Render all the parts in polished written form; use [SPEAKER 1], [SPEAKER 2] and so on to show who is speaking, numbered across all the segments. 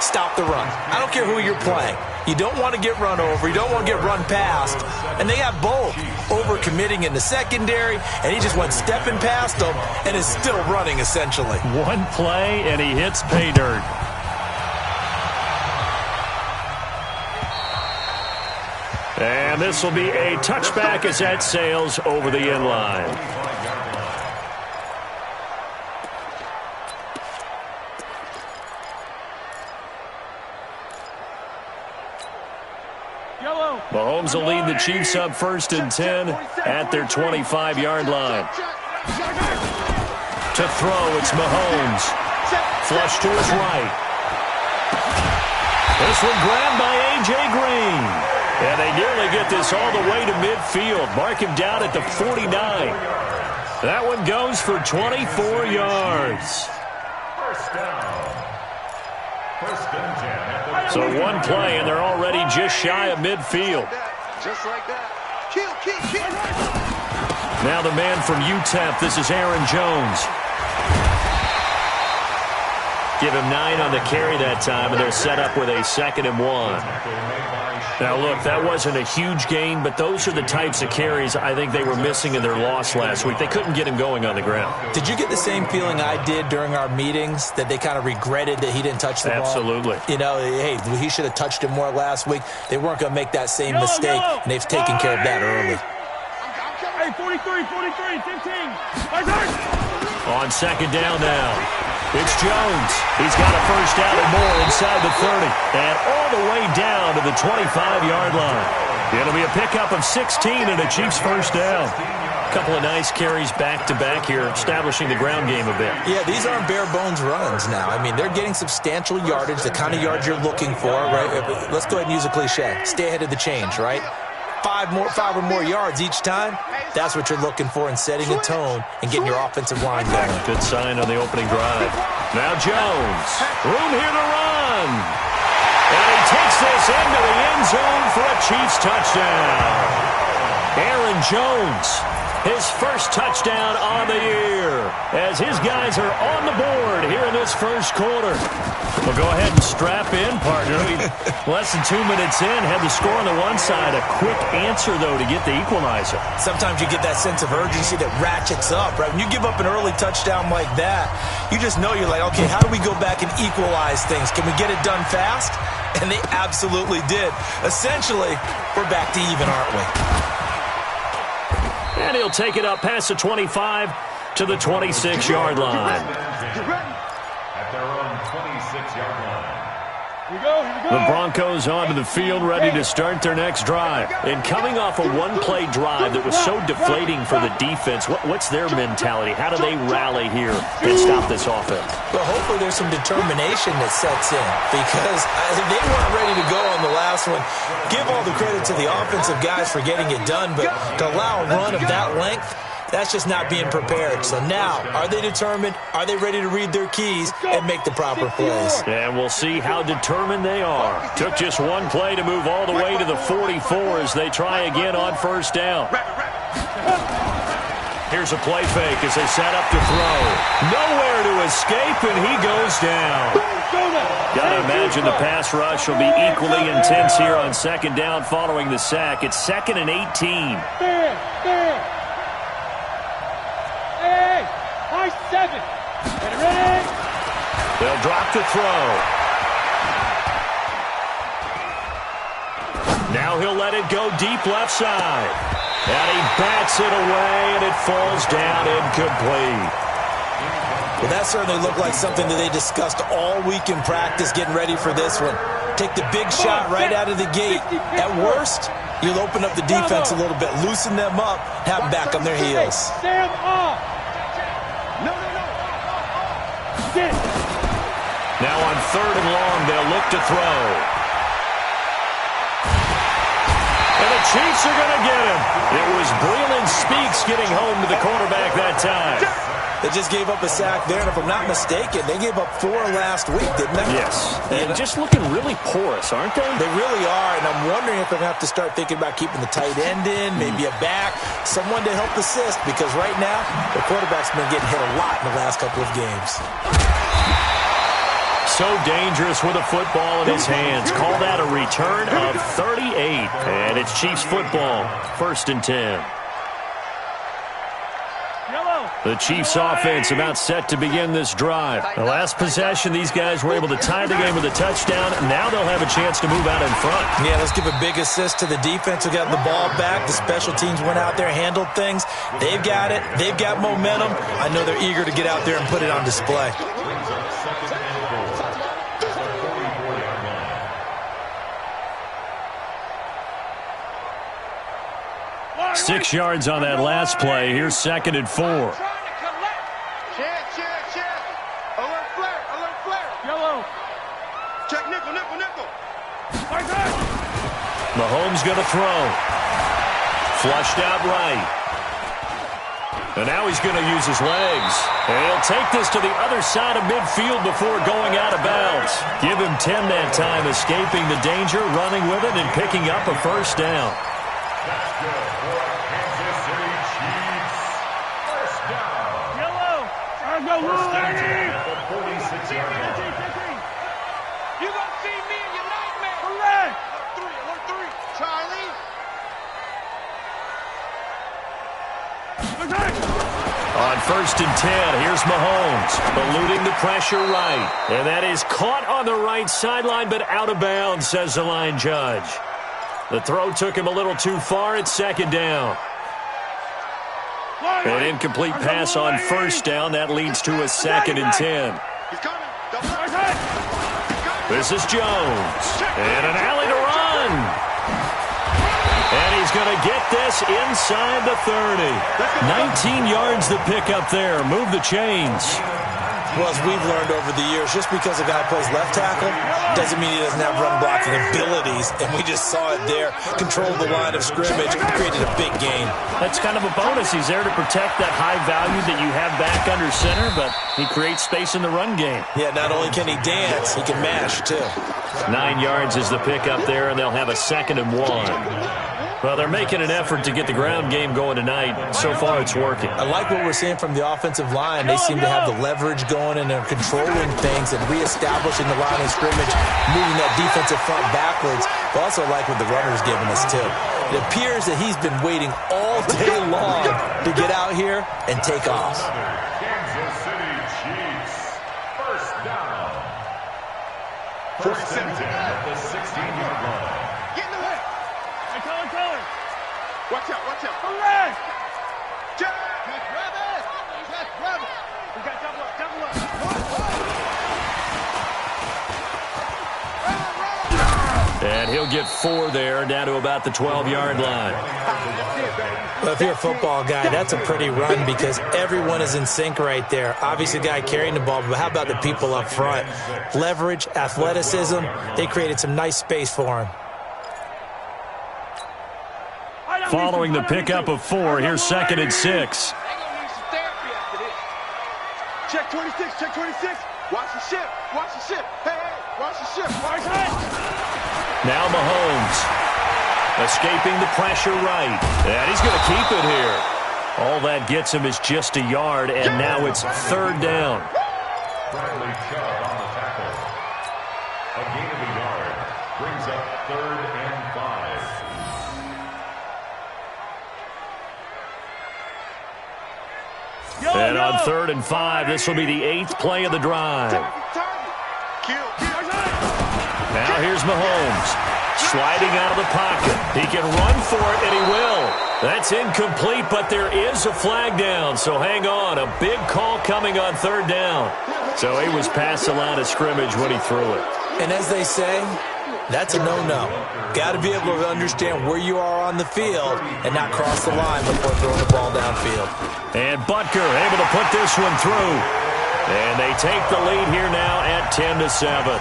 [SPEAKER 1] stop the run. I don't care who you're playing. You don't want to get run over. You don't want to get run past. And they have both. Overcommitting in the secondary, and he just went stepping past them and is still running, essentially.
[SPEAKER 2] One play, and he hits pay dirt. And this will be a touchback as that sails over the end line. Mahomes will lead the Chiefs up 1st and 10 at their 25-yard line. To throw, it's Mahomes. Flush to his right. This one grabbed by A.J. Green. And they nearly get this all the way to midfield. Mark him down at the 49. That one goes for 24 yards. So one play, and they're already just shy of midfield.
[SPEAKER 3] Just like that.
[SPEAKER 2] Now the man from UTEP, this is Aaron Jones. Give him 9 on the carry that time, and they're set up with a 2nd and 1. Now, look, that wasn't a huge gain, but those are the types of carries I think they were missing in their loss last week. They couldn't get him going on the ground.
[SPEAKER 1] Did you get the same feeling I did during our meetings, that they kind of regretted that he didn't touch the ball?
[SPEAKER 2] Absolutely.
[SPEAKER 1] You know, hey, he should have touched it more last week. They weren't going to make that same mistake, and they've taken care of that early.
[SPEAKER 4] Hey, 43, 15.
[SPEAKER 2] On 2nd down now. It's Jones. He's got a first down and more inside the 30. And all the way down to the 25-yard line. It'll be a pickup of 16 and a Chiefs first down. A couple of nice carries back-to-back here, establishing the ground game a bit.
[SPEAKER 1] Yeah, these aren't bare-bones runs now. I mean, they're getting substantial yardage, the kind of yards you're looking for, right? Let's go ahead and use a cliche. Stay ahead of the change, right? 5 or more yards each time. That's what you're looking for in setting a tone and getting your offensive line going.
[SPEAKER 2] Good sign on the opening drive. Now Jones. Room here to run. And he takes this into the end zone for a Chiefs touchdown. Aaron Jones, his first touchdown on the year, as his guys are on the board here in this first quarter. Well, go ahead and strap in, partner. Less than 2 minutes in, had the score on the one side. A quick answer, though, to get the equalizer.
[SPEAKER 1] Sometimes you get that sense of urgency that ratchets up, right? When you give up an early touchdown like that, you just know you're like, okay, how do we go back and equalize things? Can we get it done fast? And they absolutely did. Essentially, we're back to even, aren't we?
[SPEAKER 2] And he'll take it up past the 25 to the 26-yard line.
[SPEAKER 5] At their own 26-yard line.
[SPEAKER 4] Here we go.
[SPEAKER 2] The Broncos onto the field, ready to start their next drive. And coming off a one-play drive that was so deflating for the defense, what's their mentality? How do they rally here and stop this offense?
[SPEAKER 1] Well, hopefully there's some determination that sets in, because they weren't ready to go on the last one. Give all the credit to the offensive guys for getting it done, but to allow a run of that length, that's just not being prepared. So now, are they determined? Are they ready to read their keys and make the proper plays?
[SPEAKER 2] And we'll see how determined they are. Took just one play to move all the way to the 44 as they try again on first down. Here's a play fake as they set up to throw. Nowhere to escape, and he goes down. Gotta imagine the pass rush will be equally intense here on 2nd down following the sack. It's 2nd and 18.
[SPEAKER 4] High 7. Ready?
[SPEAKER 2] They'll drop to throw. Now he'll let it go deep left side. And he bats it away, and it falls down incomplete.
[SPEAKER 1] Well, that certainly looked like something that they discussed all week in practice, getting ready for this one. Take the big shot right out of the gate. At worst, you'll open up the defense a little bit, loosen them up, have them back on their heels.
[SPEAKER 4] Stand off.
[SPEAKER 2] Now on 3rd and long, they'll look to throw. And the Chiefs are going to get him. It was Breeland Speaks getting home to the quarterback that time.
[SPEAKER 1] They just gave up a sack there, and if I'm not mistaken, they gave up 4 last week, didn't they?
[SPEAKER 2] Yes. And just looking really porous, aren't they?
[SPEAKER 1] They really are, and I'm wondering if they're going to have to start thinking about keeping the tight end in, maybe a back, someone to help assist, because right now, the quarterback's been getting hit a lot in the last couple of games.
[SPEAKER 2] so dangerous with a football in his hands. Call that a return of 38. And it's Chiefs football, 1st and 10. The Chiefs offense about set to begin this drive. The last possession, these guys were able to tie the game with a touchdown. Now they'll have a chance to move out in front.
[SPEAKER 1] Yeah, let's give a big assist to the defense who got the ball back. The special teams went out there, handled things. They've got it. They've got momentum. I know they're eager to get out there and put it on display.
[SPEAKER 2] 6 yards on that last play. Here's 2nd and 4.
[SPEAKER 4] Check. Alert flare. Yellow. Check nickel.
[SPEAKER 2] Mahomes going to throw. Flushed out right. And now he's going to use his legs. And he'll take this to the other side of midfield before going out of bounds. Give him 10 that time, escaping the danger, running with it, and picking up a 1st down.
[SPEAKER 5] That's good for Kansas City Chiefs. 1st down.
[SPEAKER 4] Yellow. Go,
[SPEAKER 5] First down
[SPEAKER 4] Lou.
[SPEAKER 5] at the 46-yard line.
[SPEAKER 4] You gonna see me in your nightmare. Correct. Alert 3. Charlie.
[SPEAKER 2] On 1st and 10, here's Mahomes, eluding the pressure right. And that is caught on the right sideline, but out of bounds, says the line judge. The throw took him a little too far. It's 2nd down. An incomplete pass on 1st down. That leads to a 2nd and 10. This is Jones. And an alley to run. And he's going to get this inside the 30. 19 yards the pickup there. Move the chains.
[SPEAKER 1] Well, as we've learned over the years, just because a guy plays left tackle doesn't mean he doesn't have run blocking abilities. And we just saw it there. Controlled the line of scrimmage, created a big gain.
[SPEAKER 2] That's kind of a bonus. He's there to protect that high value that you have back under center, but he creates space in the run game.
[SPEAKER 1] Yeah, not only can he dance, he can mash, too.
[SPEAKER 2] 9 yards is the pickup there, and they'll have a 2nd and 1. Well, they're making an effort to get the ground game going tonight. So far, it's working.
[SPEAKER 1] I like what we're seeing from the offensive line. They seem to have the leverage going, and they're controlling things and reestablishing the line of scrimmage, moving that defensive front backwards. But also like what the runner's giving us, too. It appears that he's been waiting all day long to get out here and take off.
[SPEAKER 5] Kansas City Chiefs. 1st down. 1st and 10 at the 16-yard line.
[SPEAKER 4] Get in the way. Hey, color. Watch out. Correct. Check. Rabbit. We got double up.
[SPEAKER 2] And he'll get 4 there, down to about the 12-yard line.
[SPEAKER 1] Well, if you're a football guy, that's a pretty run because everyone is in sync right there. Obviously, the guy carrying the ball, but how about the people up front? Leverage, athleticism, they created some nice space for him.
[SPEAKER 2] Following the pickup of 4, here's 2nd and 6.
[SPEAKER 4] Check 26. Watch the ship. Hey, watch the ship.
[SPEAKER 2] Now Mahomes, escaping the pressure right. And he's going to keep it here. All that gets him is just a yard, and now it's 3rd down.
[SPEAKER 5] Bradley Chubb on the tackle. A gain of a yard. Brings up 3rd and 5.
[SPEAKER 2] And on 3rd and 5, this will be the 8th play of the drive. Now here's Mahomes, sliding out of the pocket. He can run for it, and he will. That's incomplete, but there is a flag down, so hang on. A big call coming on 3rd down. So he was past the line of scrimmage when he threw it.
[SPEAKER 1] And as they say, that's a no-no. Got to be able to understand where you are on the field and not cross the line before throwing the ball downfield.
[SPEAKER 2] And Butker able to put this one through. And they take the lead here now at 10-7.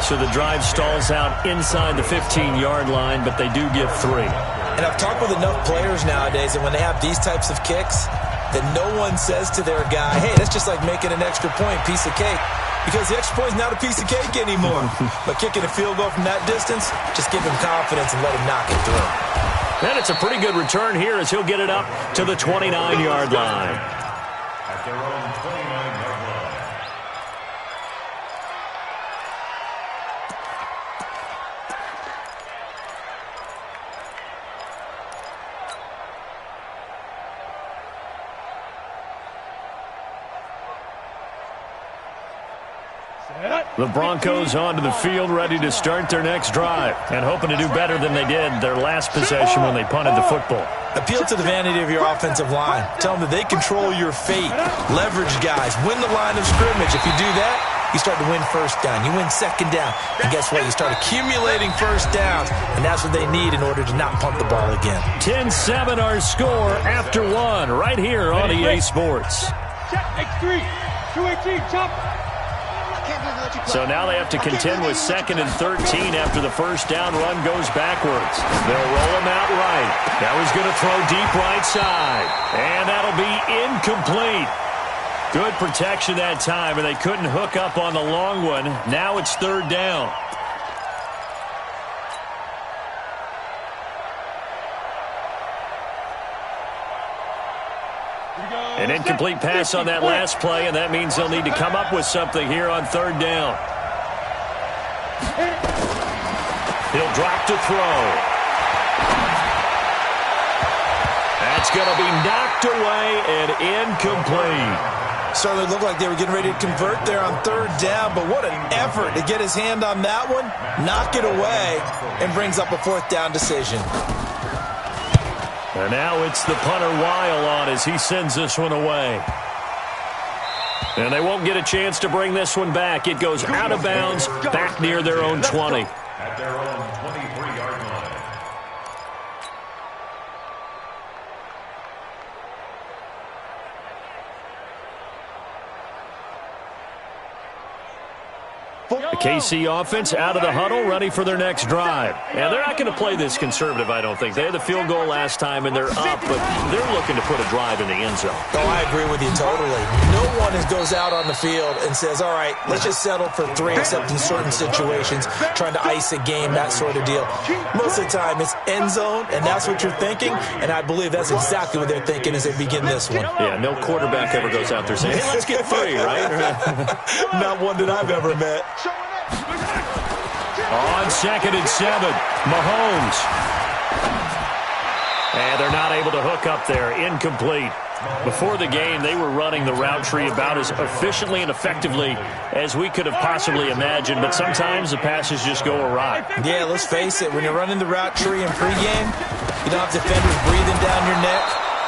[SPEAKER 2] So the drive stalls out inside the 15-yard line, but they do get 3.
[SPEAKER 1] And I've talked with enough players nowadays, and when they have these types of kicks, that no one says to their guy, hey, that's just like making an extra point, piece of cake. Because the extra point is not a piece of cake anymore. But kicking a field goal from that distance, just give him confidence and let him knock it through.
[SPEAKER 2] And it's a pretty good return here as he'll get it up to the 29-yard line.
[SPEAKER 5] At their own 29-yard line.
[SPEAKER 2] The Broncos onto the field, ready to start their next drive, and hoping to do better than they did their last possession when they punted the football.
[SPEAKER 1] Appeal to the vanity of your offensive line. Tell them that they control your fate. Leverage guys. Win the line of scrimmage. If you do that, you start to win first down. You win second down. And guess what? You start accumulating first downs, and that's what they need in order to not punt the ball again.
[SPEAKER 2] 10-7 our score after one, right here on EA Sports.
[SPEAKER 4] Check X3. 218, chop.
[SPEAKER 2] So now they have to contend with 2nd and 13 after the first down run goes backwards. They'll roll him out right. Now he's going to throw deep right side. And that'll be incomplete. Good protection that time, and they couldn't hook up on the long one. Now it's 3rd down. An incomplete pass on that last play, and that means they'll need to come up with something here on 3rd down. He'll drop to throw. That's going to be knocked away and incomplete.
[SPEAKER 1] Certainly looked like they were getting ready to convert there on 3rd down, but what an effort to get his hand on that one, knock it away, and brings up a 4th down decision.
[SPEAKER 2] And now it's the punter Weil on as he sends this one away. And they won't get a chance to bring this one back. It goes out of bounds, back near their own 20.
[SPEAKER 5] At their own 23-yard line.
[SPEAKER 2] The KC offense out of the huddle, ready for their next drive. And they're not going to play this conservative, I don't think. They had the field goal last time, and they're up, but they're looking to put a drive in the end zone.
[SPEAKER 1] Oh, I agree with you totally. No one goes out on the field and says, all right, let's just settle for 3, except in certain situations, trying to ice a game, that sort of deal. Most of the time, it's end zone, and that's what you're thinking, and I believe that's exactly what they're thinking as they begin this one.
[SPEAKER 2] Yeah, no quarterback ever goes out there saying, hey, let's get 3, right?
[SPEAKER 1] Not one that I've ever met.
[SPEAKER 2] On 2nd and 7, Mahomes. And they're not able to hook up there. Incomplete. Before the game, they were running the route tree about as efficiently and effectively as we could have possibly imagined, but sometimes the passes just go awry.
[SPEAKER 1] Yeah, let's face it. When you're running the route tree in pregame, you don't have defenders breathing down your neck.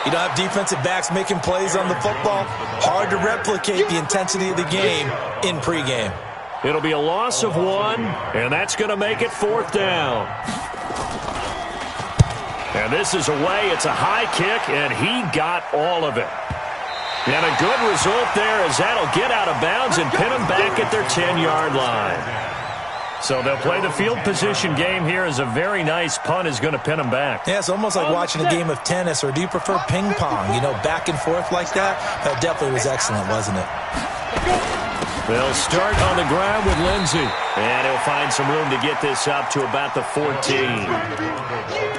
[SPEAKER 1] You don't have defensive backs making plays on the football. Hard to replicate the intensity of the game in pregame.
[SPEAKER 2] It'll be a loss of 1, and that's going to make it 4th down. And this is away. It's a high kick, and he got all of it. And a good result there as that'll get out of bounds and pin them back at their 10-yard line. So they'll play the field position game here as a very nice punt is going to pin them back.
[SPEAKER 1] Yeah, it's almost like watching a game of tennis, or do you prefer ping pong? You know, back and forth like that? That definitely was excellent, wasn't it?
[SPEAKER 2] They'll start on the ground with Lindsey. And he'll find some room to get this up to about the 14.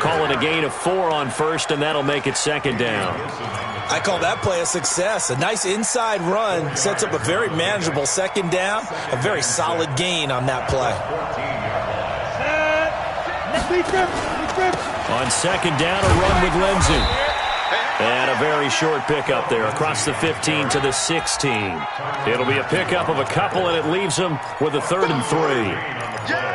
[SPEAKER 2] Calling a gain of 4 on 1st, and that'll make it 2nd down.
[SPEAKER 1] I call that play a success. A nice inside run sets up a very manageable 2nd down. A very solid gain on that play.
[SPEAKER 2] On 2nd down, a run with Lindsey. And a very short pickup there across the 15 to the 16. It'll be a pickup of a couple, and it leaves them with a 3rd and 3.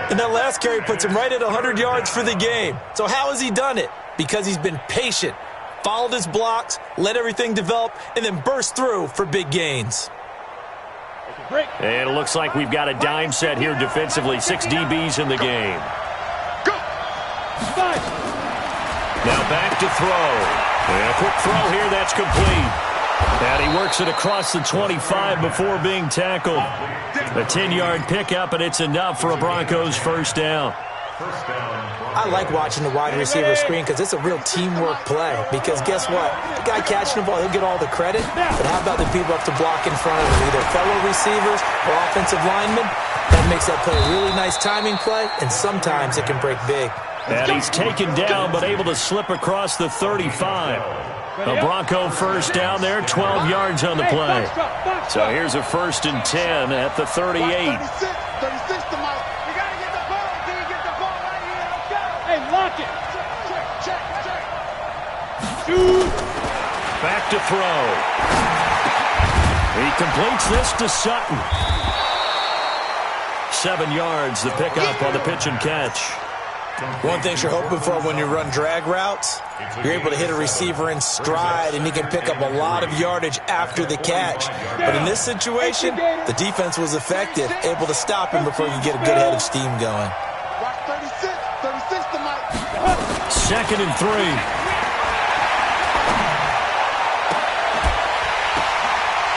[SPEAKER 1] And that last carry puts him right at 100 yards for the game. So how has he done it? Because he's been patient, followed his blocks, let everything develop, and then burst through for big gains.
[SPEAKER 2] And it looks like we've got a dime set here defensively. 6 DBs in the game. Now back to throw. And a quick throw here, that's complete. And he works it across the 25 before being tackled. A 10-yard pickup, and it's enough for a Broncos 1st down.
[SPEAKER 1] I like watching the wide receiver screen because it's a real teamwork play. Because guess what? The guy catching the ball, he'll get all the credit. But how about the people up to block in front of him, either fellow receivers or offensive linemen? That makes that play a really nice timing play, and sometimes it can break big.
[SPEAKER 2] And he's taken down, but able to slip across the 35. A Bronco 1st down there, 12 yards on the play. So here's a 1st and 10 at the 38.
[SPEAKER 4] 36 to Mike. You got to get the ball. Can you get the ball right here? Let's go. Hey, lock it. Check. Shoot.
[SPEAKER 2] Back to throw. He completes this to Sutton. 7 yards, the pickup on the pitch and catch.
[SPEAKER 1] One thing you're hoping for when you run drag routes, you're able to hit a receiver in stride, and he can pick up a lot of yardage after the catch. But in this situation, the defense was effective, able to stop him before you get a good head of steam going.
[SPEAKER 4] 36 to Mike.
[SPEAKER 2] 2nd and 3.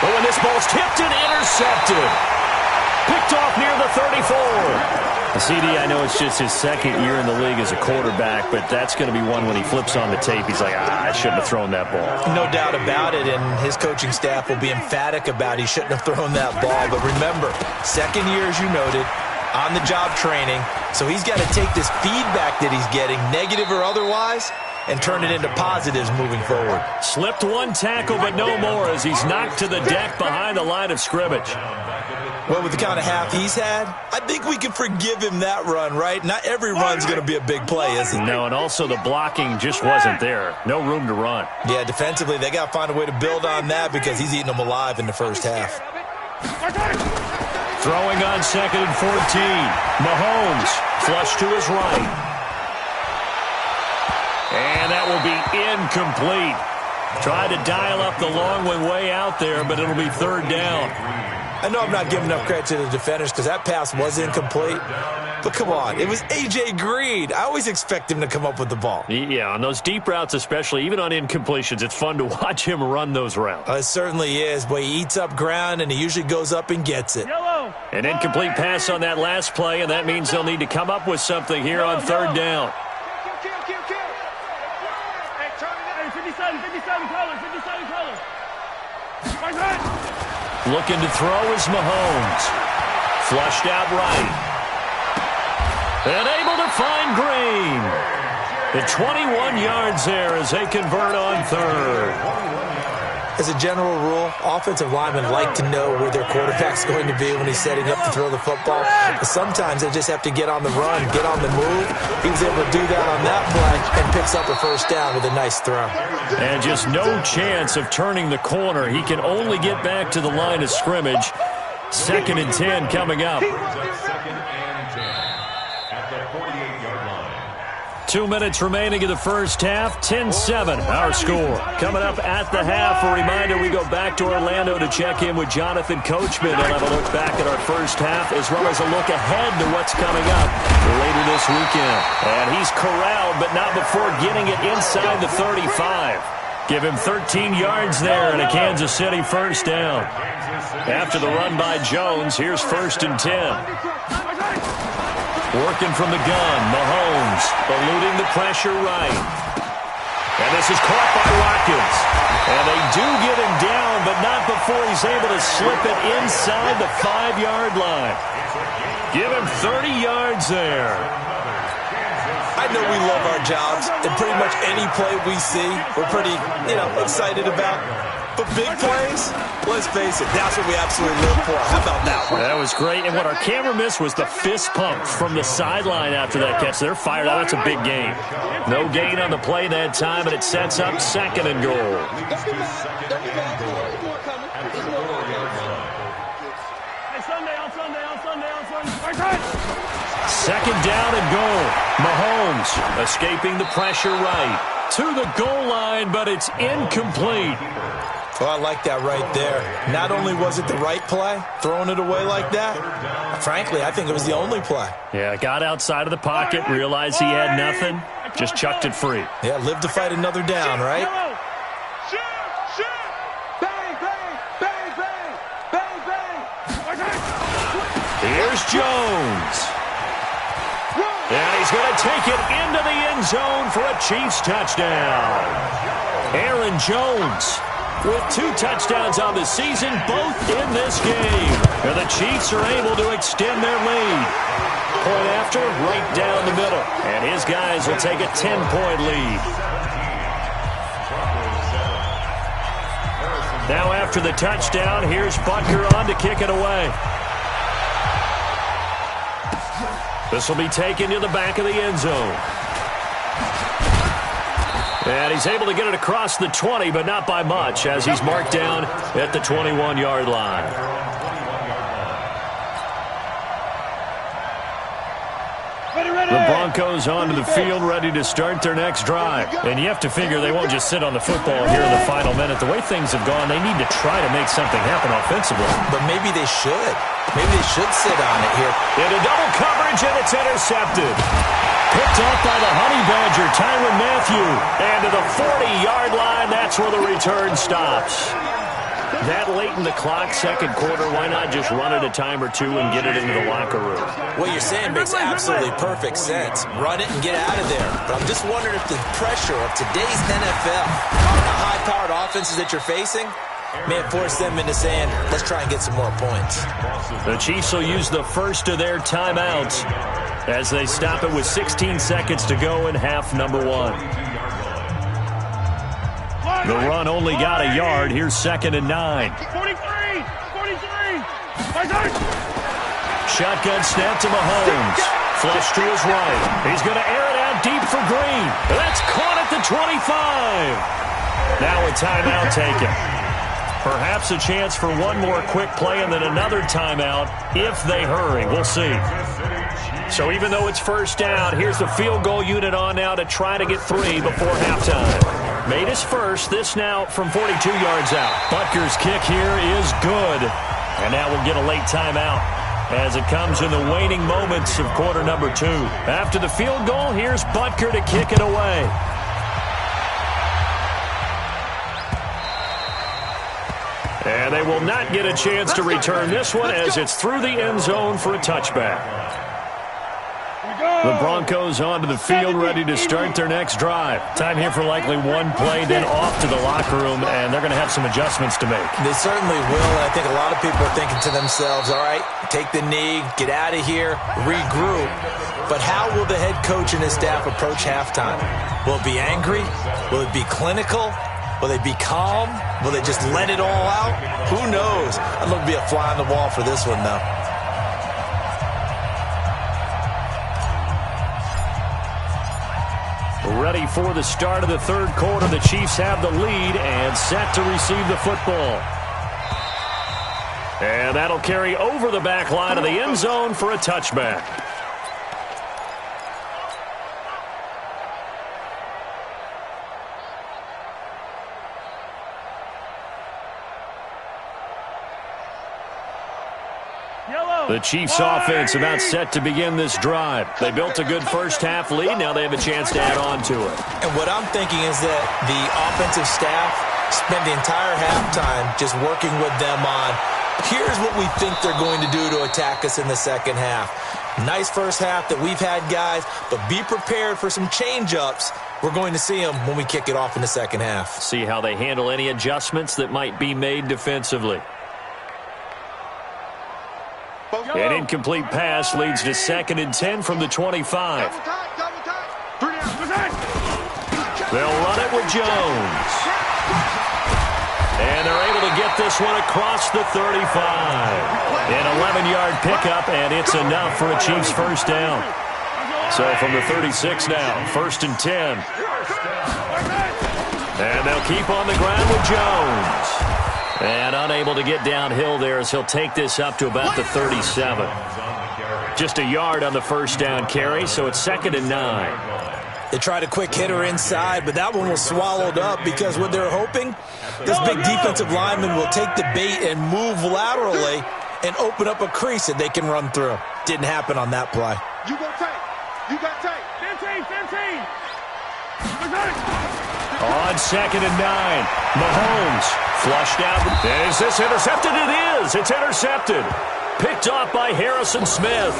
[SPEAKER 2] But when this ball's tipped and intercepted, picked off near the 34. CD, I know it's just his 2nd year in the league as a quarterback, but that's going to be one when he flips on the tape. He's like, I shouldn't have thrown that ball.
[SPEAKER 1] No doubt about it, and his coaching staff will be emphatic about he shouldn't have thrown that ball. But remember, 2nd year, as you noted, on-the-job training, so he's got to take this feedback that he's getting, negative or otherwise, and turn it into positives moving forward.
[SPEAKER 2] Slipped one tackle, but no more as he's knocked to the deck behind the line of scrimmage.
[SPEAKER 1] Well, with the kind of half he's had, I think we can forgive him that run, right? Not every run's going to be a big play, is it?
[SPEAKER 2] No, and also the blocking just wasn't there. No room to run.
[SPEAKER 1] Yeah, defensively, they got to find a way to build on that because he's eating them alive in the first half.
[SPEAKER 2] Throwing on 2nd and 14. Mahomes flush to his right. And that will be incomplete. Tried to dial up the long one way out there, but it'll be 3rd down.
[SPEAKER 1] I know I'm not giving enough credit to the defenders because that pass was incomplete. But come on, it was A.J. Green. I always expect him to come up with the ball.
[SPEAKER 2] Yeah, on those deep routes especially, even on incompletions, it's fun to watch him run those routes.
[SPEAKER 1] It certainly is, but he eats up ground, and he usually goes up and gets it.
[SPEAKER 2] An incomplete pass on that last play, and that means they'll need to come up with something here on 3rd down.
[SPEAKER 4] Hey, 57 colors.
[SPEAKER 2] Looking to throw is Mahomes. Flushed out right. And able to find Green. The 21 yards there as they convert on 3rd.
[SPEAKER 1] As a general rule, offensive linemen like to know where their quarterback's going to be when he's setting up to throw the football. But sometimes they just have to get on the run, get on the move. He was able to do that on that play and picks up a 1st down with a nice throw.
[SPEAKER 2] And just no chance of turning the corner. He can only get back to the line of scrimmage. 2nd and 10 coming up.
[SPEAKER 5] 2nd and 10 at the 48-yard line.
[SPEAKER 2] 2 minutes remaining in the first half. 10-7 our score. Coming up at the half, a reminder we go back to Orlando to check in with Jonathan Coachman. They'll have a look back at our first half as well as a look ahead to what's coming up later this weekend. And he's corralled, but not before getting it inside the 35. Give him 13 yards there and a Kansas City 1st down. After the run by Jones, here's 1st and 10. Working from the gun, Mahomes eluding the pressure right. And this is caught by Watkins. And they do get him down, but not before he's able to slip it inside the 5-yard line. Give him 30 yards there.
[SPEAKER 1] I know we love our jobs, and pretty much any play we see, we're pretty, excited about. But big plays, let's face it, that's what we absolutely live for. How about that one?
[SPEAKER 2] That was great. And what our camera missed was the fist pump from the sideline after that catch. They're fired out. That's a big gain. No gain on the play that time, and it sets up 2nd and goal. Second down and goal. Mahomes escaping the pressure right to the goal line, but it's incomplete.
[SPEAKER 1] Well, I like that right there. Not only was it the right play, throwing it away like that, frankly, I think it was the only play.
[SPEAKER 2] Yeah, got outside of the pocket, realized he had nothing, just chucked it free.
[SPEAKER 1] Yeah, live to fight another down, right?
[SPEAKER 2] Here's Jones. And he's going to take it into the end zone for a Chiefs touchdown. Aaron Jones with 2 touchdowns on the season, both in this game. And the Chiefs are able to extend their lead. Point after, right down the middle. And his guys will take a 10-point lead. Now after the touchdown, here's Butker on to kick it away. This will be taken to the back of the end zone. And he's able to get it across the 20, but not by much, as he's marked down at the 21-yard line. The Broncos onto the field, ready to start their next drive. And you have to figure they won't just sit on the football here in the final minute. The way things have gone, they need to try to make something happen offensively.
[SPEAKER 1] But maybe they should. Maybe they should sit on it here.
[SPEAKER 2] Into double coverage, and it's intercepted. Picked off by the Honey Badger, Tyrann Mathieu. And to the 40-yard line, that's where the return stops. That late in the clock, second quarter, why not just run it a time or two and get it into the locker room?
[SPEAKER 1] What you're saying makes absolutely perfect sense. Run it and get out of there. But I'm just wondering if the pressure of today's NFL and the high-powered offenses that you're facing may have forced them into saying, let's try and get some more points.
[SPEAKER 2] The Chiefs will use the first of their timeouts as they stop it with 16 seconds to go in half number one. The run only got a yard. Here's 2nd and 9.
[SPEAKER 4] 43!
[SPEAKER 2] Shotgun snap to Mahomes. Flush to his right. He's going to air it out deep for Green. That's caught at the 25. Now a timeout taken. Perhaps a chance for one more quick play and then another timeout if they hurry. We'll see. So even though it's first down, here's the field goal unit on now to try to get 3 before halftime. Made his first, this now from 42 yards out. Butker's kick here is good. And now we'll get a late timeout as it comes in the waning moments of quarter number 2. After the field goal, here's Butker to kick it away. And they will not get a chance to return this one as it's through the end zone for a touchback. The Broncos onto the field, ready to start their next drive. Time here for likely one play, then off to the locker room, and they're going to have some adjustments to make.
[SPEAKER 1] They certainly will, and I think a lot of people are thinking to themselves, all right, take the knee, get out of here, regroup. But how will the head coach and his staff approach halftime? Will it be angry? Will it be clinical? Will they be calm? Will they just let it all out? Who knows? I'd love to be a fly on the wall for this one, though.
[SPEAKER 2] Ready for the start of the third quarter. The Chiefs have the lead and set to receive the football. And that'll carry over the back line of the end zone for a touchback. The Chiefs offense about set to begin this drive. They built a good first half lead. Now they have a chance to add on to it.
[SPEAKER 1] And what I'm thinking is that the offensive staff spent the entire halftime just working with them on, here's what we think they're going to do to attack us in the second half. Nice first half that we've had, guys, but be prepared for some change-ups. We're going to see them when we kick it off in the second half.
[SPEAKER 2] See how they handle any adjustments that might be made defensively. An incomplete pass leads to 2nd and 10 from the 25. They'll run it with Jones. And they're able to get this one across the 35. An 11-yard pickup, and it's enough for a Chiefs first down. So from the 36 now, 1st and 10. And they'll keep on the ground with Jones. And unable to get downhill there as he'll take this up to about the 37. Just a yard on the first down carry, so it's 2nd and 9.
[SPEAKER 1] They tried a quick hitter inside, but that one was swallowed up because what they're hoping, this big defensive lineman will take the bait and move laterally and open up a crease that they can run through. Didn't happen on that play.
[SPEAKER 4] You go take. You got take. 15.
[SPEAKER 2] On 2nd and 9, Mahomes flushed out. Is this intercepted? It is. It's intercepted. Picked off by Harrison Smith.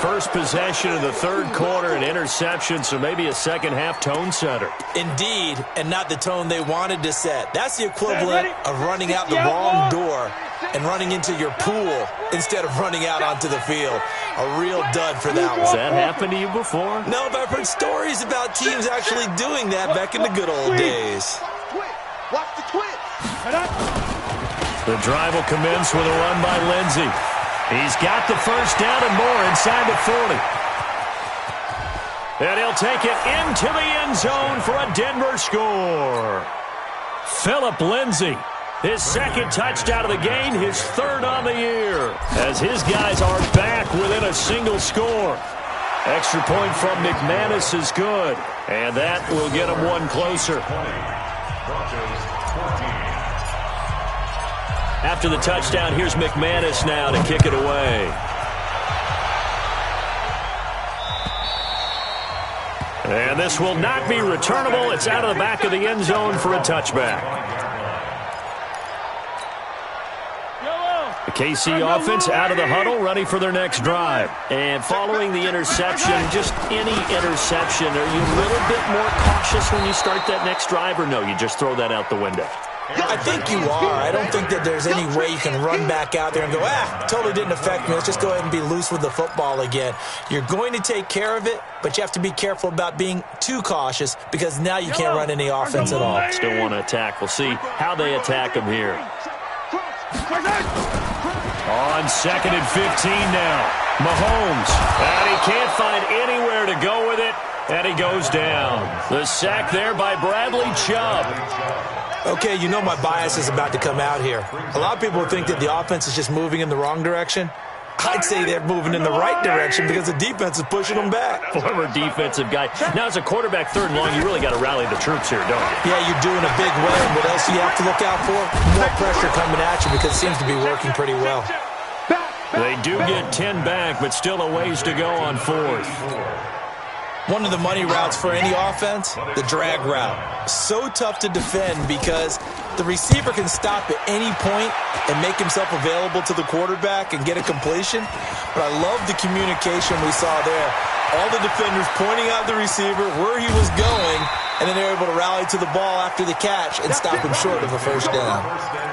[SPEAKER 2] First possession of the third quarter, an interception, so maybe a second half tone setter.
[SPEAKER 1] Indeed, and not the tone they wanted to set. That's the equivalent of running out the wrong door and running into your pool instead of running out onto the field. A real dud for that one.
[SPEAKER 2] Has that happened to you before?
[SPEAKER 1] No, but I've heard stories about teams actually doing that back in the good old days.
[SPEAKER 4] Watch the twist.
[SPEAKER 2] The drive will commence with a run by Lindsey. He's got the first down and more inside the 40. And he'll take it into the end zone for a Denver score. Phillip Lindsey, his second touchdown of the game, his third on the year, as his guys are back within a single score. Extra point from McManus is good. And that will get him one closer. After the touchdown, here's McManus now to kick it away. And this will not be returnable. It's out of the back of the end zone for a touchback. The KC offense out of the huddle, ready for their next drive. And following the interception, just any interception, are you a little bit more cautious when you start that next drive, or no, you just throw that out the window?
[SPEAKER 1] I think you are. I don't think that there's any way you can run back out there and go, totally didn't affect me. Let's just go ahead and be loose with the football again. You're going to take care of it, but you have to be careful about being too cautious because now you can't run any offense at all.
[SPEAKER 2] Still want to attack. We'll see how they attack them here. On 2nd and 15 now. Mahomes. And he can't find anywhere to go with it. And he goes down. The sack there by Bradley Chubb.
[SPEAKER 1] Okay, you know my bias is about to come out here. A lot of people think that the offense is just moving in the wrong direction. I'd say they're moving in the right direction because the defense is pushing them back.
[SPEAKER 2] Former defensive guy. Now, as a quarterback, 3rd and long, you really got to rally the troops here, don't you?
[SPEAKER 1] Yeah, you're doing a big way. And what else do you have to look out for? More pressure coming at you because it seems to be working pretty well.
[SPEAKER 2] They do get 10 back, but still a ways to go on 4th.
[SPEAKER 1] One of the money routes for any offense, the drag route. So tough to defend because the receiver can stop at any point and make himself available to the quarterback and get a completion. But I love the communication we saw there. All the defenders pointing out the receiver, where he was going, and then they're able to rally to the ball after the catch and stop him short of a first down.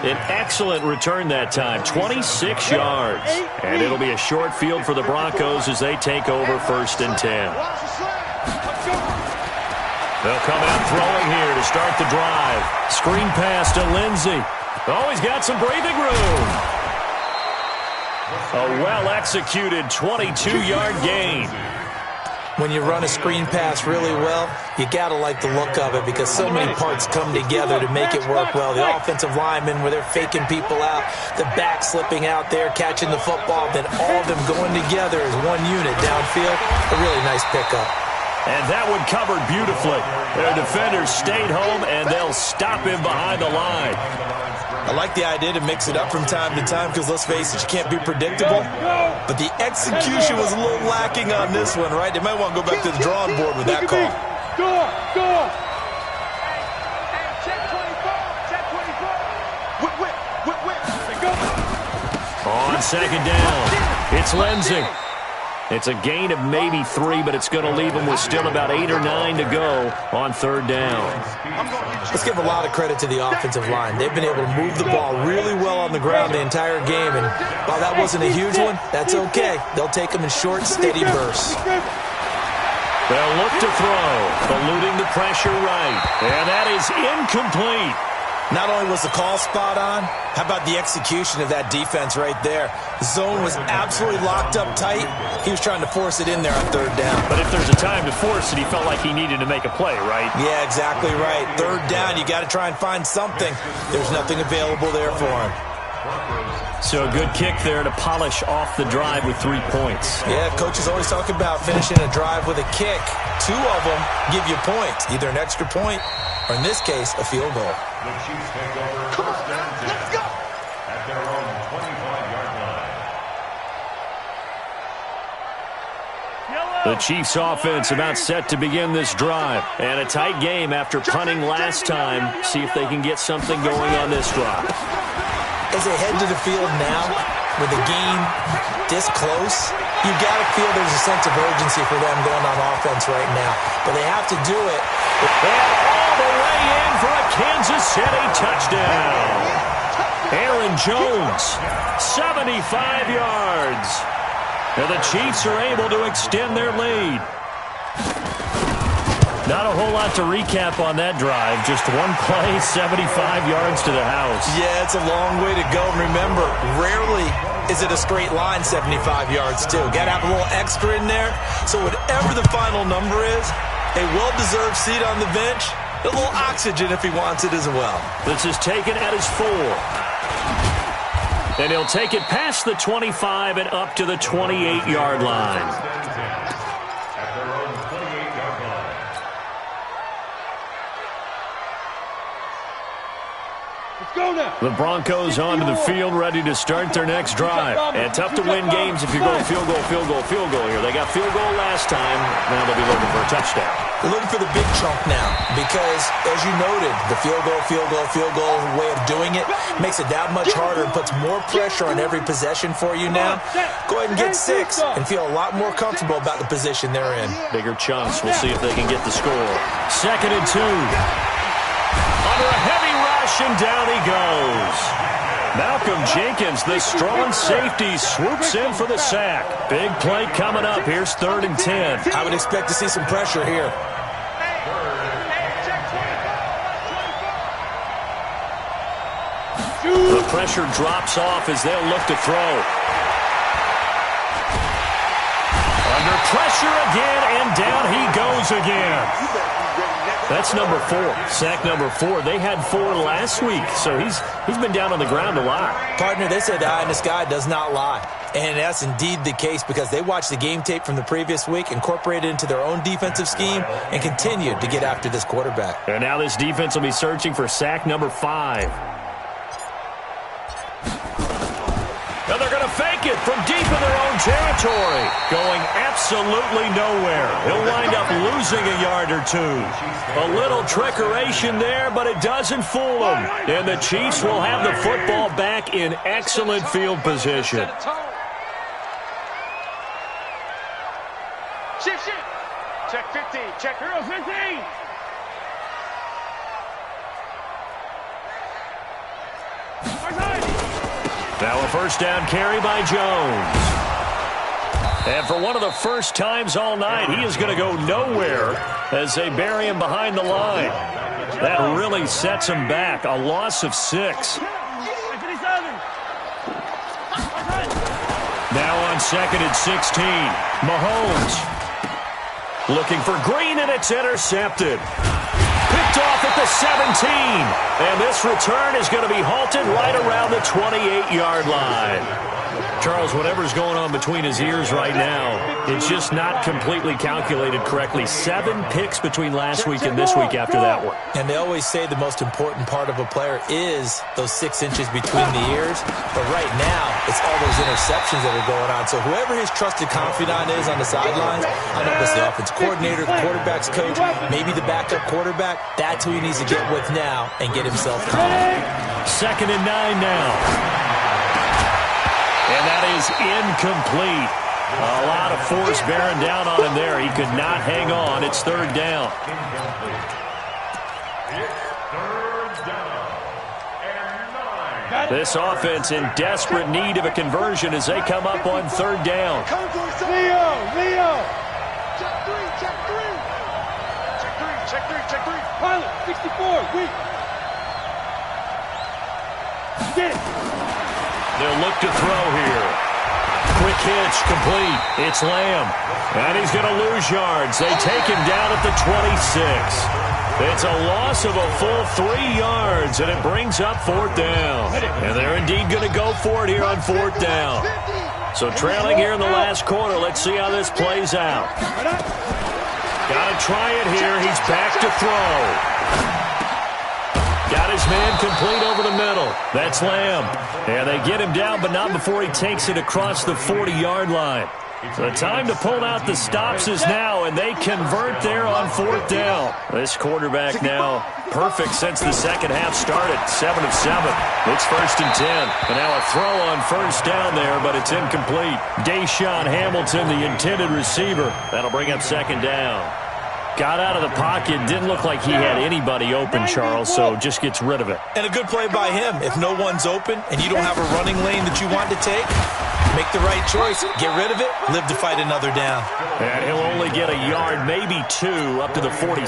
[SPEAKER 2] An excellent return that time, 26 yards. And it'll be a short field for the Broncos as they take over 1st and 10. They'll come out throwing here to start the drive. Screen pass to Lindsey. Oh, he's got some breathing room. A well-executed 22-yard gain.
[SPEAKER 1] When you run a screen pass really well, you got to like the look of it because so many parts come together to make it work well. The offensive linemen, where they're faking people out, the back slipping out there, catching the football, then all of them going together as one unit downfield. A really nice pickup.
[SPEAKER 2] And that one covered beautifully. Their defenders stayed home, and they'll stop him behind the line.
[SPEAKER 1] I like the idea to mix it up from time to time because, let's face it, you can't be predictable. But the execution was a little lacking on this one, right? They might want to go back to the drawing board with that call.
[SPEAKER 2] On 2nd down, it's Lindsey. It's a gain of maybe 3, but it's going to leave them with still about 8 or 9 to go on 3rd down.
[SPEAKER 1] Let's give a lot of credit to the offensive line. They've been able to move the ball really well on the ground the entire game, and while that wasn't a huge one, that's okay. They'll take them in short, steady bursts.
[SPEAKER 2] They'll look to throw, eluding the pressure right, and that is incomplete.
[SPEAKER 1] Not only was the call spot on, how about the execution of that defense right there? The zone was absolutely locked up tight. He was trying to force it in there on 3rd down.
[SPEAKER 2] But if there's a time to force it, he felt like he needed to make a play, right?
[SPEAKER 1] Yeah, exactly right. 3rd down, you got to try and find something. There's nothing available there for him.
[SPEAKER 2] So a good kick there to polish off the drive with 3 points.
[SPEAKER 1] Yeah, coaches always talk about finishing a drive with a kick. 2 of them give you points, either an extra point or, in this case, a field goal.
[SPEAKER 5] The Chiefs take over 1st and 10 at their own 25-yard line.
[SPEAKER 2] The Chiefs offense about set to begin this drive. And a tight game after punting last time. See if they can get something going on this drive.
[SPEAKER 1] As they head to the field now, with the game this close, you got to feel there's a sense of urgency for them going on offense right now. But they have to do it.
[SPEAKER 2] And all the way in for a Kansas City touchdown. Aaron Jones, 75 yards. And the Chiefs are able to extend their lead. Not a whole lot to recap on that drive. Just one play, 75 yards to the house.
[SPEAKER 1] Yeah, it's a long way to go. Remember, rarely is it a straight line 75 yards, too. Got to have a little extra in there. So whatever the final number is, a well-deserved seat on the bench, a little oxygen if he wants it as well.
[SPEAKER 2] This is taken at his 4. And he'll take it past the 25 and up to the 28-yard line. The Broncos onto the field, ready to start their next drive. And tough to win games if you go field goal, field goal, field goal here. They got field goal last time. Now they'll be looking for a touchdown.
[SPEAKER 1] They're looking for the big chunk now because, as you noted, the field goal way of doing it makes it that much harder and puts more pressure on every possession for you now. Go ahead and get 6 and feel a lot more comfortable about the position they're in.
[SPEAKER 2] Bigger chunks. We'll see if they can get the score. 2nd and 2. Under a heavy rush, and down he goes. Malcolm Jenkins, the strong safety, swoops in for the sack. Big play coming up. Here's 3rd and 10.
[SPEAKER 1] I would expect to see some pressure here.
[SPEAKER 2] The pressure drops off as they'll look to throw. Under pressure again, and down he goes again. That's number 4, sack number 4. They had 4 last week, so he's been down on the ground a lot.
[SPEAKER 1] Partner, they say the eye in the sky does not lie. And that's indeed the case because they watched the game tape from the previous week, incorporated it into their own defensive scheme, and continued to get after this quarterback.
[SPEAKER 2] And now this defense will be searching for sack number 5. And they're going to fake it from deep in their own territory. Going absolutely nowhere. He'll wind up losing a yard or 2. A little trickeration there, but it doesn't fool them. And the Chiefs will have the football back in excellent field position.
[SPEAKER 4] Shift. Check 15. Check 15.
[SPEAKER 2] Now a first down carry by Jones. And for one of the first times all night, he is going to go nowhere as they bury him behind the line. That really sets him back. A loss of 6. Now on 2nd and 16, Mahomes looking for Green, and it's intercepted. Picked off at the 17. And this return is going to be halted right around the 28-yard line. Charles, whatever's going on between his ears right now, it's just not completely calculated correctly. 7 picks between last week and this week after that one.
[SPEAKER 1] And they always say the most important part of a player is those 6 inches between the ears. But right now, it's all those interceptions that are going on. So whoever his trusted confidant is on the sidelines, I don't know if it's the offense coordinator, the quarterback's coach, maybe the backup quarterback, that's who he needs to get with now and get himself calm.
[SPEAKER 2] 2nd and 9 now. And that is incomplete. A lot of force bearing down on him there. He could not hang on. It's 3rd down. This offense in desperate need of a conversion as they come up on 3rd down.
[SPEAKER 4] Leo. Check 3. Pilot, 64, weak. Get it.
[SPEAKER 2] They'll look to throw here. Quick hitch, complete. It's Lamb. And he's going to lose yards. They take him down at the 26. It's a loss of a full 3 yards, and it brings up 4th down. And they're indeed going to go for it here on 4th down. So trailing here in the last quarter, let's see how this plays out. Got to try it here. He's back to throw. Got his man complete over the middle. That's Lamb. And they get him down, but not before he takes it across the 40-yard line. The time to pull out the stops is now, and they convert there on 4th down. This quarterback now perfect since the second half started. 7 of 7. It's 1st and 10. And now a throw on 1st down there, but it's incomplete. Deshaun Hamilton, the intended receiver. That'll bring up 2nd down. Got out of the pocket. Didn't look like he had anybody open, Charles, so just gets rid of it.
[SPEAKER 1] And a good play by him. If no one's open and you don't have a running lane that you want to take, make the right choice. Get rid of it. Live to fight another down.
[SPEAKER 2] And he'll only get a yard, maybe 2, up to the 46.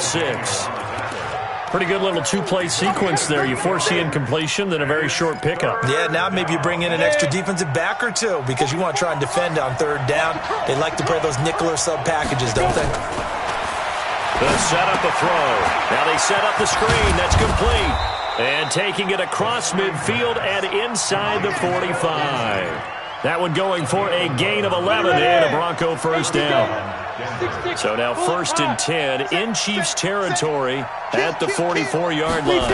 [SPEAKER 2] Pretty good little 2-play sequence there. You force the incompletion, then a very short pickup.
[SPEAKER 1] Yeah, now maybe you bring in an extra defensive back or 2 because you want to try and defend on 3rd down. They like to play those nickel or sub packages, don't they?
[SPEAKER 2] They'll set up the throw. Now they set up the screen. That's complete. And taking it across midfield and inside the 45. That one going for a gain of 11 and a Bronco first down. So now 1st and 10 in Chiefs territory at the 44-yard line.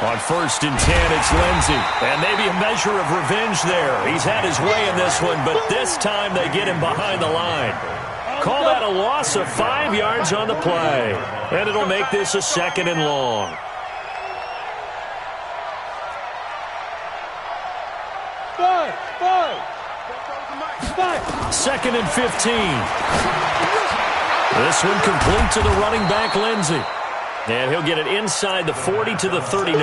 [SPEAKER 2] On 1st and 10, it's Lindsey. And maybe a measure of revenge there. He's had his way in this one, but this time they get him behind the line. Call that a loss of 5 yards on the play. And it'll make this a 2nd and long. Second and 15. This one complete to the running back, Lindsey. And he'll get it inside the 40 to the 39.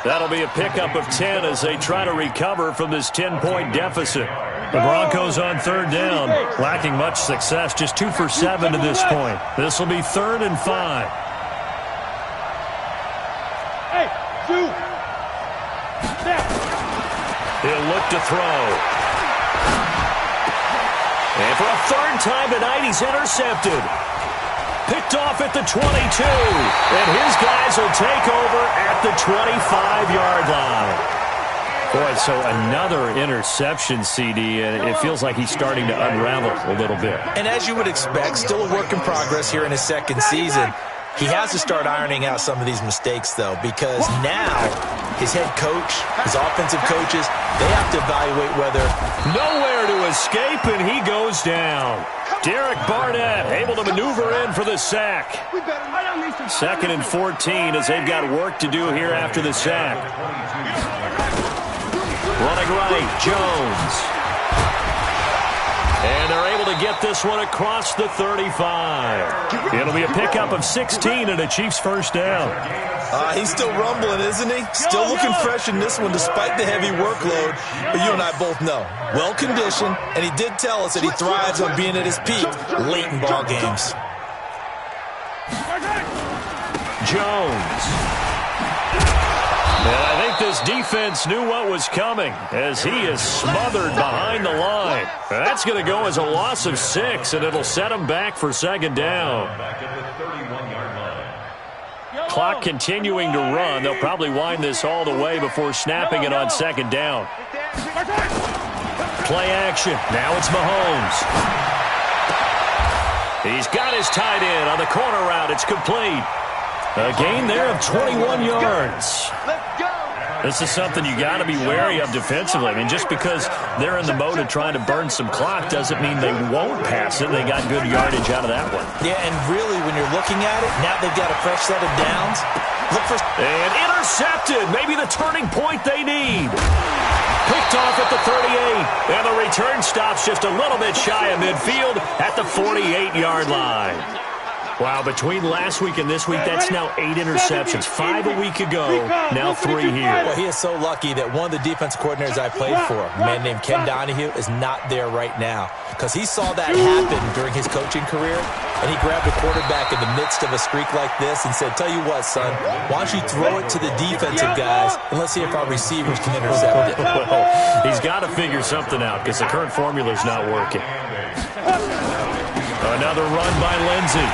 [SPEAKER 2] That'll be a pickup of 10 as they try to recover from this 10-point deficit. The Broncos on 3rd down, lacking much success, just 2 for 7 to this point. This will be 3rd and 5. He'll look to throw. And for a 3rd time tonight, he's intercepted. Picked off at the 22. And his guys will take over at the 25-yard line. Boy, so another interception, CD, and it feels like he's starting to unravel a little bit.
[SPEAKER 1] And as you would expect, still a work in progress here in his 2nd season. He has to start ironing out some of these mistakes, though, because now his head coach, his offensive coaches, they have to evaluate whether...
[SPEAKER 2] Nowhere to escape, and he goes down. Derek Barnett able to maneuver in for the sack. 2nd and 14 as they've got work to do here after the sack. Running right, Jones. And they're able to get this one across the 35. It'll be a pickup of 16 and a Chiefs first down.
[SPEAKER 1] He's still rumbling, isn't he? Still looking fresh in this one despite the heavy workload. But you and I both know, well-conditioned, and he did tell us that he thrives on being at his peak late in ball games.
[SPEAKER 2] Jones. And I think this defense knew what was coming as he is smothered behind the line. That's going to go as a loss of 6, and it'll set him back for 2nd down. Clock continuing to run. They'll probably wind this all the way before snapping it on 2nd down. Play action. Now it's Mahomes. He's got his tight end on the corner route. It's complete. A gain there of 21 yards. This is something you got to be wary of defensively. I mean, just because they're in the mode of trying to burn some clock doesn't mean they won't pass it. They got good yardage out of that one.
[SPEAKER 1] Yeah, and really, when you're looking at it, now they've got a fresh set of downs. Look for...
[SPEAKER 2] And intercepted. Maybe the turning point they need. Picked off at the 38. And the return stops just a little bit shy of midfield at the 48-yard line. Wow, between last week and this week, that's now 8 interceptions. 5 a week ago, now 3 here.
[SPEAKER 1] Well, he is so lucky that one of the defense coordinators I played for, a man named Ken Donahue, is not there right now. Because he saw that happen during his coaching career, and he grabbed a quarterback in the midst of a streak like this and said, tell you what, son, why don't you throw it to the defensive guys, and let's see if our receivers can intercept it.
[SPEAKER 2] Well, he's got to figure something out because the current formula's not working. Another run by Lindsey.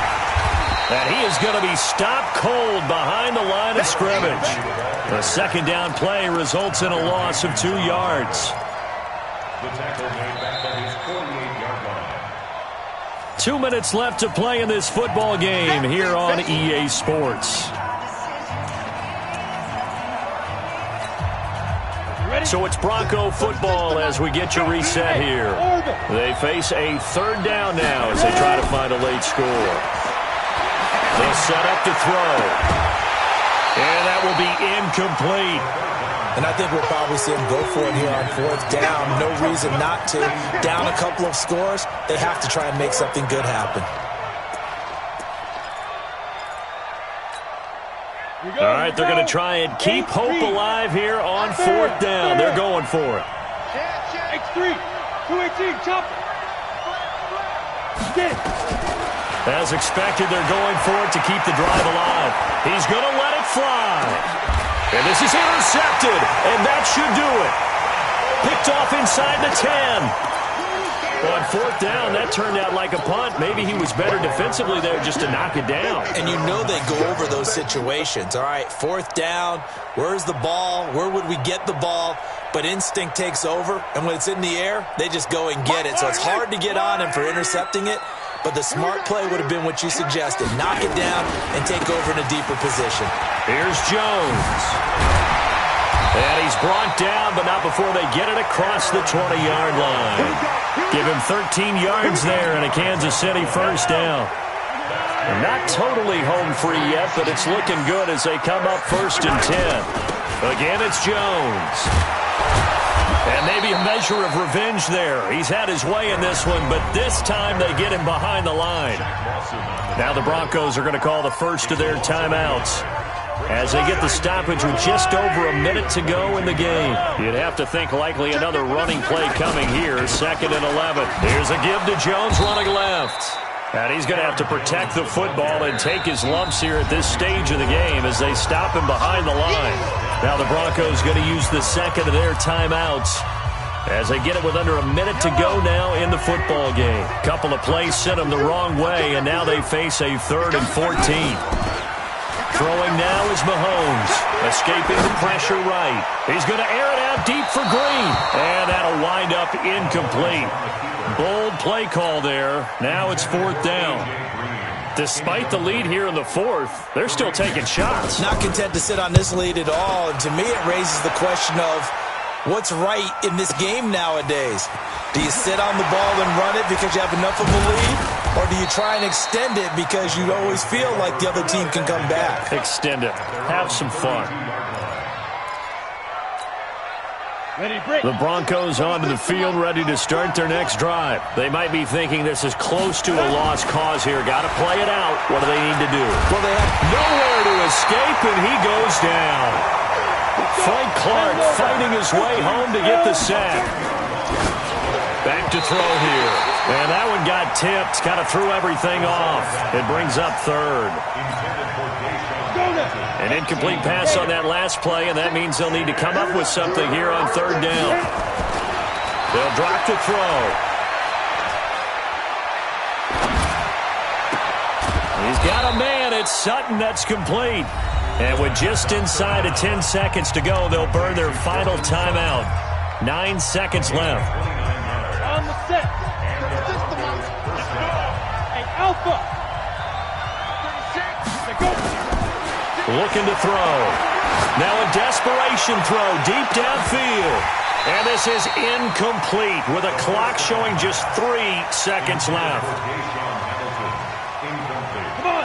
[SPEAKER 2] And he is going to be stopped cold behind the line of scrimmage. The 2nd down play results in a loss of 2 yards.
[SPEAKER 5] The tackle made back at his 48-yard line.
[SPEAKER 2] 2 minutes left to play in this football game here on EA Sports. So it's Bronco football as we get you reset here. They face a 3rd down now as they try to find a late score. They'll set up to throw. And that will be incomplete.
[SPEAKER 1] And I think we'll probably see him go for it here on 4th down. No reason not to. Down a couple of scores, they have to try and make something good happen.
[SPEAKER 2] All right, they're going to try and keep hope alive here on 4th down. They're going for it.
[SPEAKER 4] X3, 218, chop.
[SPEAKER 2] As expected, they're going for it to keep the drive alive. He's going to let it fly. And this is intercepted, and that should do it. Picked off inside the 10. On 4th down, that turned out like a punt. Maybe he was better defensively there just to knock it down.
[SPEAKER 1] And you know they go over those situations. All right, 4th down, where's the ball? Where would we get the ball? but instinct takes over, and when it's in the air, they just go and get it. So it's hard to get on him for intercepting it, but the smart play would have been what you suggested. Knock it down and take over in a deeper position.
[SPEAKER 2] Here's Jones. And he's brought down, but not before they get it across the 20-yard line. Give him 13 yards there and a Kansas City first down. Not totally home free yet, but it's looking good as they come up 1st and 10. Again, it's Jones. And maybe a measure of revenge there. He's had his way in this one, but this time they get him behind the line. Now the Broncos are going to call the first of their timeouts as they get the stoppage with just over a minute to go in the game. You'd have to think likely another running play coming here. 2nd and 11. Here's a give to Jones running left. And he's going to have to protect the football and take his lumps here at this stage of the game as they stop him behind the line. Now the Broncos going to use the second of their timeouts as they get it with under a minute to go now in the football game. Couple of plays sent them the wrong way, and now they face a 3rd and 14. Throwing now is Mahomes, escaping the pressure right. He's going to air it out deep for Green, and that'll wind up incomplete. Bold play call there. Now it's 4th down. Despite the lead here in the 4th, they're still taking shots.
[SPEAKER 1] Not content to sit on this lead at all, and to me it raises the question of what's right in this game nowadays. Do you sit on the ball and run it because you have enough of a lead? Or do you try and extend it because you always feel like the other team can come back?
[SPEAKER 2] Extend it. Have some fun. The Broncos onto the field, ready to start their next drive. They might be thinking this is close to a lost cause here. Got to play it out. What do they need to do?
[SPEAKER 1] Well, they have
[SPEAKER 2] nowhere to escape, and he goes down. Frank Clark fighting his way home to get the sack. Back to throw here. And that one got tipped. Kind of threw everything off. It brings up 3rd. An incomplete pass on that last play, and that means they'll need to come up with something here on 3rd down. They'll drop to throw. He's got a man. It's Sutton. That's complete. And with just inside of 10 seconds to go, they'll burn their final timeout. 9 seconds left.
[SPEAKER 4] On the set. Hey, Alpha. 36. Go.
[SPEAKER 2] Looking to throw. Now a desperation throw deep downfield. And this is incomplete with a clock showing just 3 seconds left.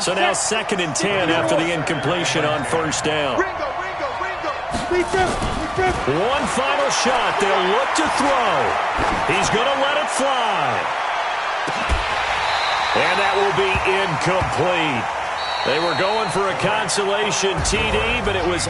[SPEAKER 2] So now 2nd and 10 after the incompletion on 1st down. One final shot. They'll look to throw. He's going to let it fly. And that will be incomplete. They were going for a consolation TD, but it was